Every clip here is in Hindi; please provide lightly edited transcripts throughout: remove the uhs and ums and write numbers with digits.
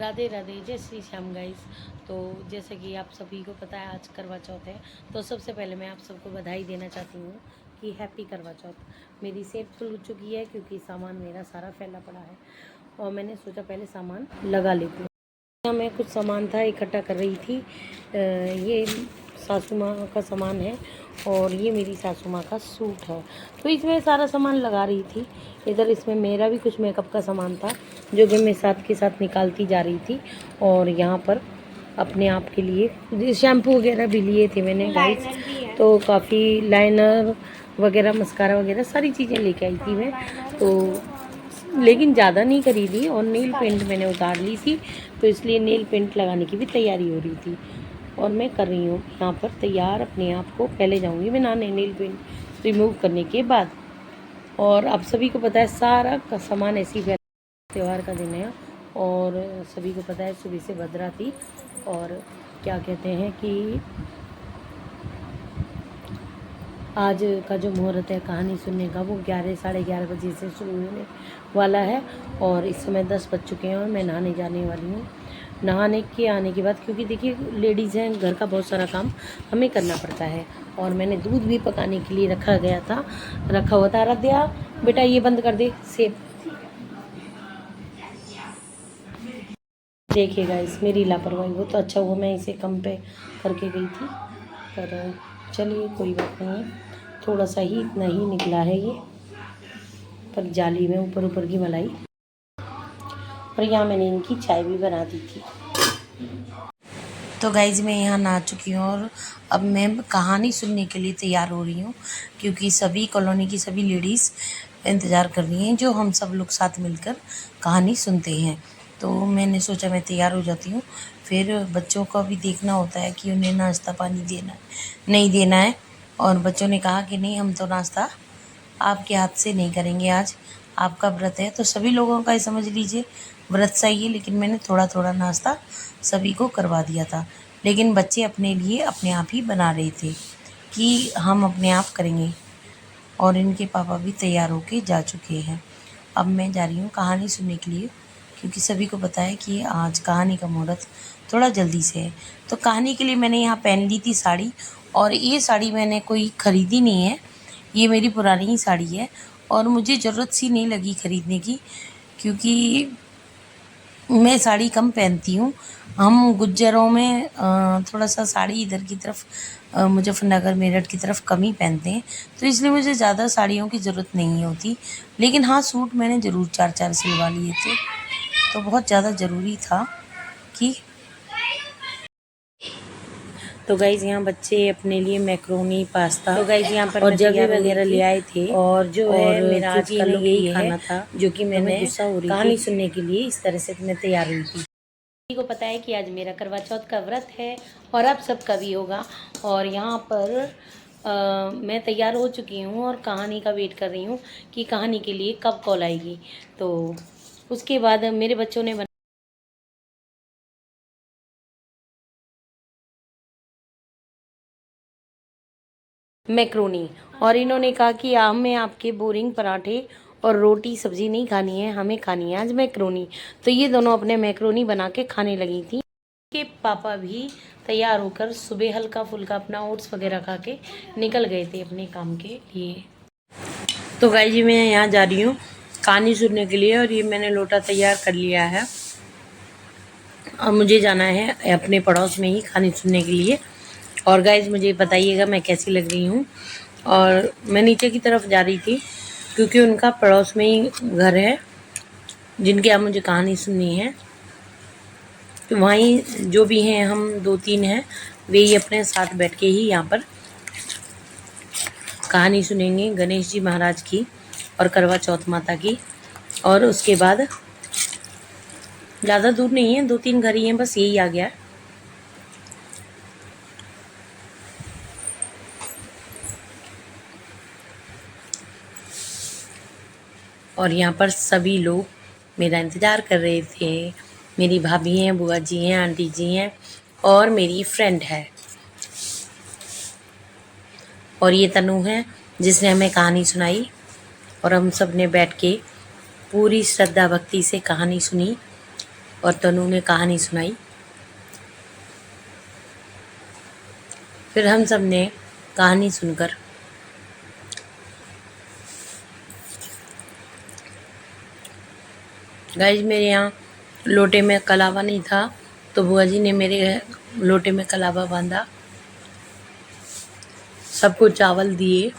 राधे राधे, जय श्री श्याम गाइस। तो जैसे कि आप सभी को पता है आज करवा चौथ है, तो सबसे पहले मैं आप सबको बधाई देना चाहती हूँ कि हैप्पी करवा चौथ। मेरी सेब फुल हो चुकी है क्योंकि सामान मेरा सारा फैला पड़ा है और मैंने सोचा पहले सामान लगा लेती हूँ। यहाँ मैं कुछ सामान था इकट्ठा कर रही थी। ये सासू माँ का सामान है और ये मेरी सासू माँ का सूट है, तो इसमें सारा सामान लगा रही थी। इधर इसमें मेरा भी कुछ मेकअप का सामान था जो कि मैं साथ के साथ निकालती जा रही थी। और यहाँ पर अपने आप के लिए शैम्पू वगैरह भी लिए थे मैंने गाइस, तो काफ़ी लाइनर वगैरह मस्कारा वगैरह सारी चीज़ें लेके आई थी मैं, तो लेकिन ज़्यादा नहीं खरीदी। और नेल पेंट मैंने उतार ली थी, तो इसलिए नेल पेंट लगाने की भी तैयारी हो रही थी और मैं कर रही हूँ यहाँ पर तैयार अपने आप को। पहले जाऊँगी मैं नहाने नेल पेंट रिमूव करने के बाद। और आप सभी को पता है सारा का सामान ऐसी त्यौहार का दिन है और सभी को पता है सुबह से भद्रा थी और क्या कहते हैं कि आज का जो मुहूर्त है कहानी सुनने का वो 11 साढ़े 11 बजे से शुरू होने वाला है और इस समय 10 बज चुके हैं और मैं नहाने जाने वाली हूँ। नहाने के आने के बाद, क्योंकि देखिए लेडीज़ हैं, घर का बहुत सारा काम हमें करना पड़ता है और मैंने दूध भी पकाने के लिए रखा हुआ था। आराध्या बेटा ये बंद कर दे सेब। देखिएगा इस मेरी लापरवाही, वो तो अच्छा हुआ मैं इसे कम पे करके गई थी, पर चलिए कोई बात नहीं है। थोड़ा सा ही इतना ही निकला है ये, पर जाली में ऊपर ऊपर की मलाई। और यहाँ मैंने इनकी चाय भी बना दी थी। तो गाइज मैं यहाँ नहा चुकी हूँ और अब मैं कहानी सुनने के लिए तैयार हो रही हूँ, क्योंकि सभी कॉलोनी की सभी लेडीज़ इंतज़ार कर रही हैं जो हम सब लोग साथ मिलकर कहानी सुनते हैं। तो मैंने सोचा मैं तैयार हो जाती हूँ, फिर बच्चों को भी देखना होता है कि उन्हें नाश्ता पानी देना है नहीं देना है। और बच्चों ने कहा कि नहीं हम तो नाश्ता आपके हाथ से नहीं करेंगे, आज आपका व्रत है। तो सभी लोगों का समझ लीजिए व्रत सही है, लेकिन मैंने थोड़ा थोड़ा नाश्ता सभी को करवा दिया था। लेकिन बच्चे अपने लिए अपने आप ही बना रहे थे कि हम अपने आप करेंगे और इनके पापा भी तैयार होके जा चुके हैं। अब मैं जा रही हूँ कहानी सुनने के लिए, क्योंकि सभी को पता है कि आज कहानी का मुहूर्त थोड़ा जल्दी से है। तो कहानी के लिए मैंने यहाँ पहन ली थी साड़ी, और ये साड़ी मैंने कोई ख़रीदी नहीं है, ये मेरी पुरानी ही साड़ी है और मुझे ज़रूरत सी नहीं लगी ख़रीदने की, क्योंकि मैं साड़ी कम पहनती हूँ। हम गुज्जरों में थोड़ा सा साड़ी इधर की तरफ मुजफ्फरनगर मेरठ की तरफ कम ही पहनते हैं, तो इसलिए मुझे ज़्यादा साड़ियों की ज़रूरत नहीं होती। लेकिन हाँ सूट मैंने ज़रूर 4-4 सिलवा लिए थे, तो बहुत ज़्यादा ज़रूरी था कि। तो गाइज़ यहाँ बच्चे अपने लिए मैक्रोनी पास्ता, तो गाइज़ यहाँ पर और जगह वगैरह ले आए थे और जो है मेरा आज का यही खाना था, जो कि मैंने कहानी सुनने के लिए इस तरह से मैं तैयार हुई थी। सभी को पता है कि आज मेरा करवा चौथ का व्रत है और अब सबका भी होगा। और यहाँ पर मैं तैयार हो चुकी हूँ और कहानी का वेट कर रही हूँ कि कहानी के लिए कब कॉल आएगी। तो उसके बाद मेरे बच्चों ने मैक्रोनी, और इन्होंने कहा कि हमें आपके बोरिंग पराठे और रोटी सब्जी नहीं खानी है, हमें खानी है आज मैक्रोनी। तो ये दोनों अपने मैक्रोनी बना के खाने लगी थी। के पापा भी तैयार होकर सुबह हल्का फुल्का अपना ओट्स वगैरह खा के निकल गए थे अपने काम के लिए। तो गाइस जी मैं यहाँ जा रही हूँ कहानी सुनने के लिए और ये मैंने लोटा तैयार कर लिया है। अब मुझे जाना है अपने पड़ोस में ही कहानी सुनने के लिए। और गाइस मुझे बताइएगा मैं कैसी लग रही हूँ। और मैं नीचे की तरफ जा रही थी क्योंकि उनका पड़ोस में ही घर है जिनके यहाँ मुझे कहानी सुननी है। तो वहीं जो भी हैं हम 2-3 हैं, वे ही अपने साथ बैठ के ही यहाँ पर कहानी सुनेंगे गणेश जी महाराज की और करवा चौथ माता की। और उसके बाद ज़्यादा दूर नहीं है, 2-3 घर ही हैं, बस यही आ गया। और यहाँ पर सभी लोग मेरा इंतज़ार कर रहे थे। मेरी भाभी हैं, बुआ जी हैं, आंटी जी हैं और मेरी फ्रेंड है। और ये तनु है जिसने हमें कहानी सुनाई और हम सब ने बैठ के पूरी श्रद्धा भक्ति से कहानी सुनी और तनु ने कहानी सुनाई। फिर हम सब ने कहानी सुनकर गाइस मेरे यहाँ लोटे में कलावा नहीं था, तो बुआ जी ने मेरे लोटे में कलावा बांधा, सबको चावल दिए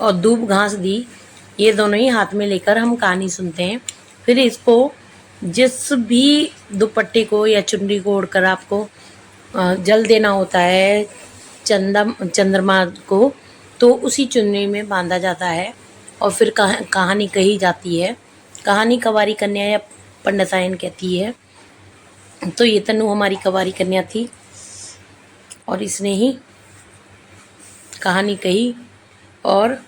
और दूब घास दी। ये दोनों ही हाथ में लेकर हम कहानी सुनते हैं। फिर इसको जिस भी दुपट्टे को या चुनरी को ओढ़कर आपको जल देना होता है चंद्रमा को, तो उसी चुनरी में बांधा जाता है और फिर कहानी कही जाती है। कहानी कवारी कन्या या पंडितायन कहती है। तो ये तनु हमारी कवारी कन्या थी और इसने ही कहानी कही और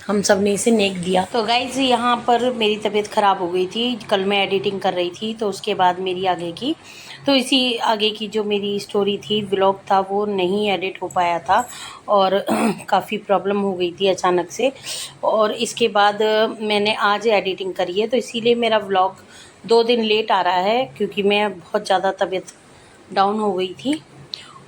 हम सब ने इसे नेक दिया। तो गाइज यहाँ पर मेरी तबीयत ख़राब हो गई थी, कल मैं एडिटिंग कर रही थी, तो उसके बाद मेरी आगे की, तो इसी आगे की जो मेरी स्टोरी थी, व्लॉग था, वो नहीं एडिट हो पाया था और काफ़ी प्रॉब्लम हो गई थी अचानक से। और इसके बाद मैंने आज एडिटिंग करी है, तो इसीलिए मेरा व्लॉग 2 दिन लेट आ रहा है, क्योंकि मैं बहुत ज़्यादा तबीयत डाउन हो गई थी।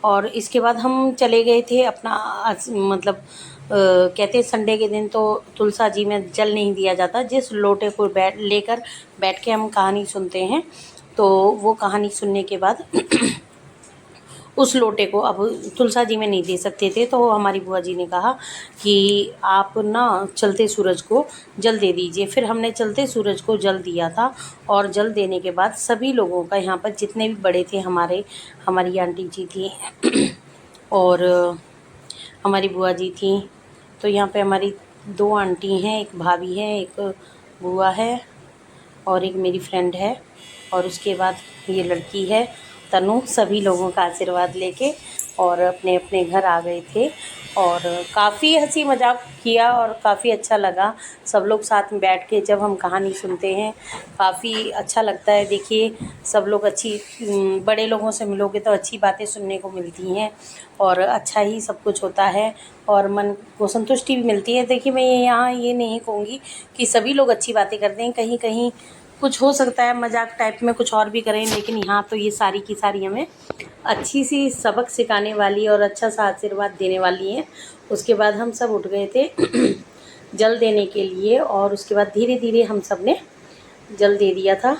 और इसके बाद हम चले गए थे अपना मतलब कहते संडे के दिन तो तुलसा जी में जल नहीं दिया जाता। जिस लोटे को लेकर बैठ के हम कहानी सुनते हैं, तो वो कहानी सुनने के बाद उस लोटे को अब तुलसा जी में नहीं दे सकते थे, तो हमारी बुआ जी ने कहा कि आप ना चलते सूरज को जल दे दीजिए। फिर हमने चलते सूरज को जल दिया था और जल देने के बाद सभी लोगों का, यहाँ पर जितने भी बड़े थे, हमारी आंटी जी थी और हमारी बुआ जी थी, तो यहाँ पे हमारी 2 आंटी हैं, एक भाभी है, एक बुआ है और एक मेरी फ्रेंड है, और उसके बाद ये लड़की है तनु। सभी लोगों का आशीर्वाद लेके और अपने अपने घर आ गए थे और काफ़ी हंसी मजाक किया और काफ़ी अच्छा लगा। सब लोग साथ में बैठ के जब हम कहानी सुनते हैं, काफ़ी अच्छा लगता है। देखिए सब लोग बड़े लोगों से मिलोगे तो अच्छी बातें सुनने को मिलती हैं और अच्छा ही सब कुछ होता है और मन को संतुष्टि भी मिलती है। देखिए मैं यहाँ ये नहीं कहूँगी कि सभी लोग अच्छी बातें करते हैं, कहीं कहीं कुछ हो सकता है मजाक टाइप में कुछ और भी करें, लेकिन यहाँ तो ये सारी की सारी हमें अच्छी सी सबक सिखाने वाली और अच्छा सा आशीर्वाद देने वाली हैं। उसके बाद हम सब उठ गए थे जल देने के लिए और उसके बाद धीरे धीरे हम सब ने जल दे दिया था।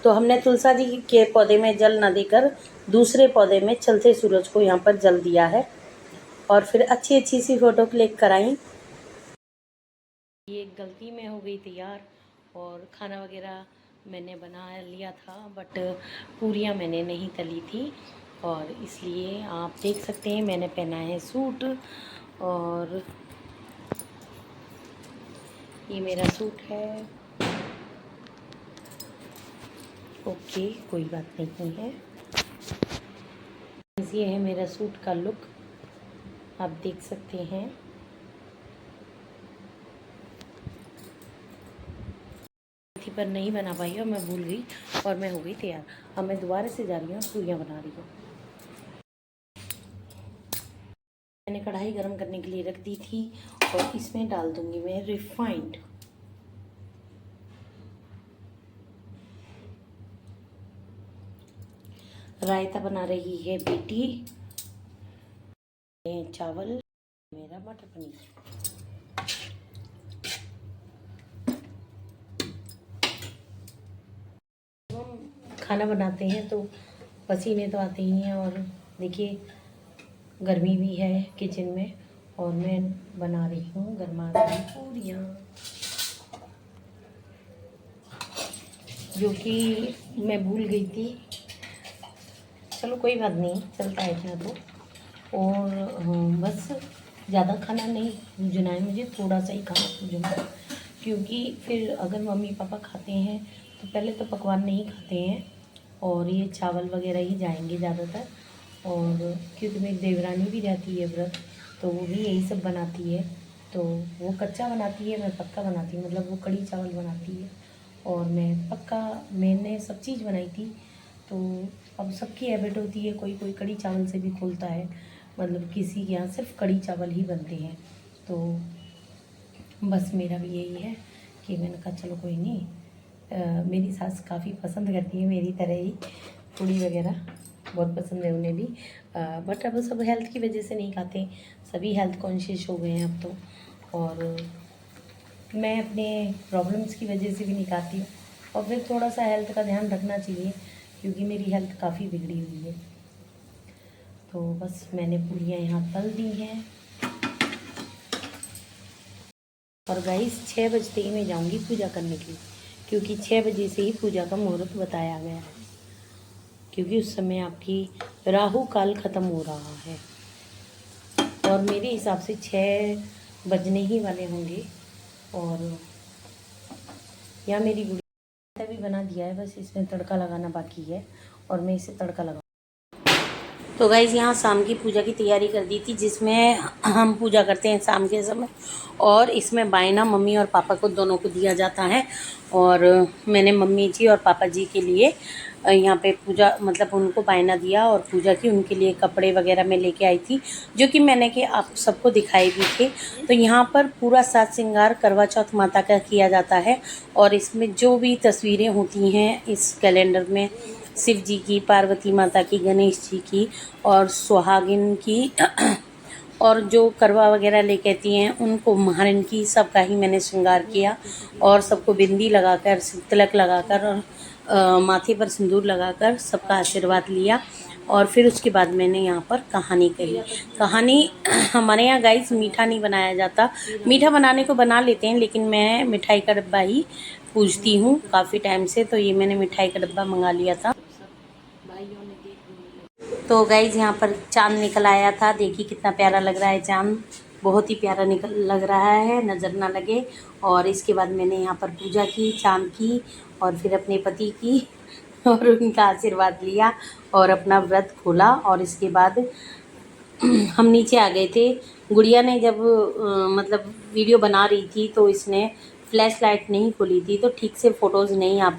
तो हमने तुलसा जी के पौधे में जल न देकर दूसरे पौधे में चलते सूरज को यहाँ पर जल दिया है और फिर अच्छी अच्छी सी फ़ोटो क्लिक कराई। ये गलती में हो गई तैयार और खाना वगैरह मैंने बना लिया था, बट पूरियाँ मैंने नहीं तली थी और इसलिए आप देख सकते हैं मैंने पहना है सूट और ये मेरा सूट है। ओके, कोई बात नहीं है। ये है मेरा सूट का लुक, आप देख सकते हैं। पर नहीं बना पाई और मैं भूल गई और मैं हो गई तैयार। अब मैं दोबारा से जा रही हूँ, पूरियाँ बना रही हूँ। मैंने कढ़ाई गरम करने के लिए रख दी थी और इसमें डाल दूंगी मैं रिफाइंड। रायता बना रही है बेटी। चावल, मेरा मटर पनीर। खाना बनाते हैं तो पसीने तो आते ही हैं और देखिए गर्मी भी है किचन में और मैं बना रही हूँ गर्मा गर्म पूरियाँ, जो कि मैं भूल गई थी। चलो कोई बात नहीं, चलता है इतना तो। और बस ज़्यादा खाना नहीं भूजना है मुझे, थोड़ा सा ही खाना भूजना है, क्योंकि फिर अगर मम्मी पापा खाते हैं तो पहले तो पकवान नहीं खाते हैं और ये चावल वगैरह ही जाएंगे ज़्यादातर। और क्योंकि मेरी देवरानी भी रहती है व्रत, तो वो भी यही सब बनाती है, तो वो कच्चा बनाती है, मैं पक्का बनाती हूँ, मतलब वो कढ़ी चावल बनाती है और मैं पक्का, मैंने सब चीज़ बनाई थी। तो अब सबकी हैबिट होती है, कोई कोई कढ़ी चावल से भी खोलता है, मतलब किसी के यहाँ सिर्फ कढ़ी चावल ही बनते हैं। तो बस मेरा भी यही है कि मैंने कहा चलो कोई नहीं, मेरी सास काफ़ी पसंद करती है मेरी तरह ही पूड़ी वगैरह, बहुत पसंद है उन्हें भी। बट अब सब हेल्थ की वजह से नहीं खाते, सभी हेल्थ कॉन्शियस हो गए हैं अब तो। और मैं अपने प्रॉब्लम्स की वजह से भी नहीं खाती हूँ, और फिर थोड़ा सा हेल्थ का ध्यान रखना चाहिए क्योंकि मेरी हेल्थ काफ़ी बिगड़ी हुई है। तो बस मैंने पूड़ियाँ यहाँ तल दी हैं। और गाइस 6 बजते ही मैं जाऊँगी पूजा करने के लिए, क्योंकि 6 बजे से ही पूजा का मुहूर्त बताया गया है, क्योंकि उस समय आपकी राहु काल ख़त्म हो रहा है। और मेरे हिसाब से 6 बजने ही वाले होंगे। और यहाँ मेरी गुड़िया भी बना दिया है, बस इसमें तड़का लगाना बाकी है और मैं इसे तड़का लगा। तो गाइज़ यहाँ शाम की पूजा की तैयारी कर दी थी, जिसमें हम पूजा करते हैं शाम के समय, और इसमें बायना मम्मी और पापा को दोनों को दिया जाता है। और मैंने मम्मी जी और पापा जी के लिए यहाँ पे पूजा मतलब उनको बायना दिया और पूजा की, उनके लिए कपड़े वगैरह मैं लेके आई थी, जो कि मैंने कि आप सबको दिखाए भी थे। तो यहाँ पर पूरा साज श्रृंगार करवा चौथ माता का किया जाता है, और इसमें जो भी तस्वीरें होती हैं इस कैलेंडर में, शिव जी की, पार्वती माता की, गणेश जी की और सुहागिन की और जो करवा वगैरह लेके आती हैं उनको, महारानी की, सबका ही मैंने श्रृंगार किया और सबको बिंदी लगाकर, तिलक लगाकर और माथे पर सिंदूर लगाकर सबका आशीर्वाद लिया। और फिर उसके बाद मैंने यहाँ पर कहानी कही। कहानी हमारे यहाँ गाइस मीठा नहीं बनाया जाता, मीठा बनाने को बना लेते हैं, लेकिन मैं मिठाई का डब्बा ही पूजती हूँ काफ़ी टाइम से। तो ये मैंने मिठाई का डब्बा मंगा लिया था। तो गाइज यहाँ पर चांद निकल आया था, देखिए कितना प्यारा लग रहा है चांद, बहुत ही प्यारा लग रहा है, नज़र ना लगे। और इसके बाद मैंने यहाँ पर पूजा की चांद की, और फिर अपने पति की और उनका आशीर्वाद लिया और अपना व्रत खोला। और इसके बाद हम नीचे आ गए थे। गुड़िया ने जब मतलब वीडियो बना रही थी तो इसने फ्लैश लाइट नहीं खोली थी, तो ठीक से फ़ोटोज़ नहीं आ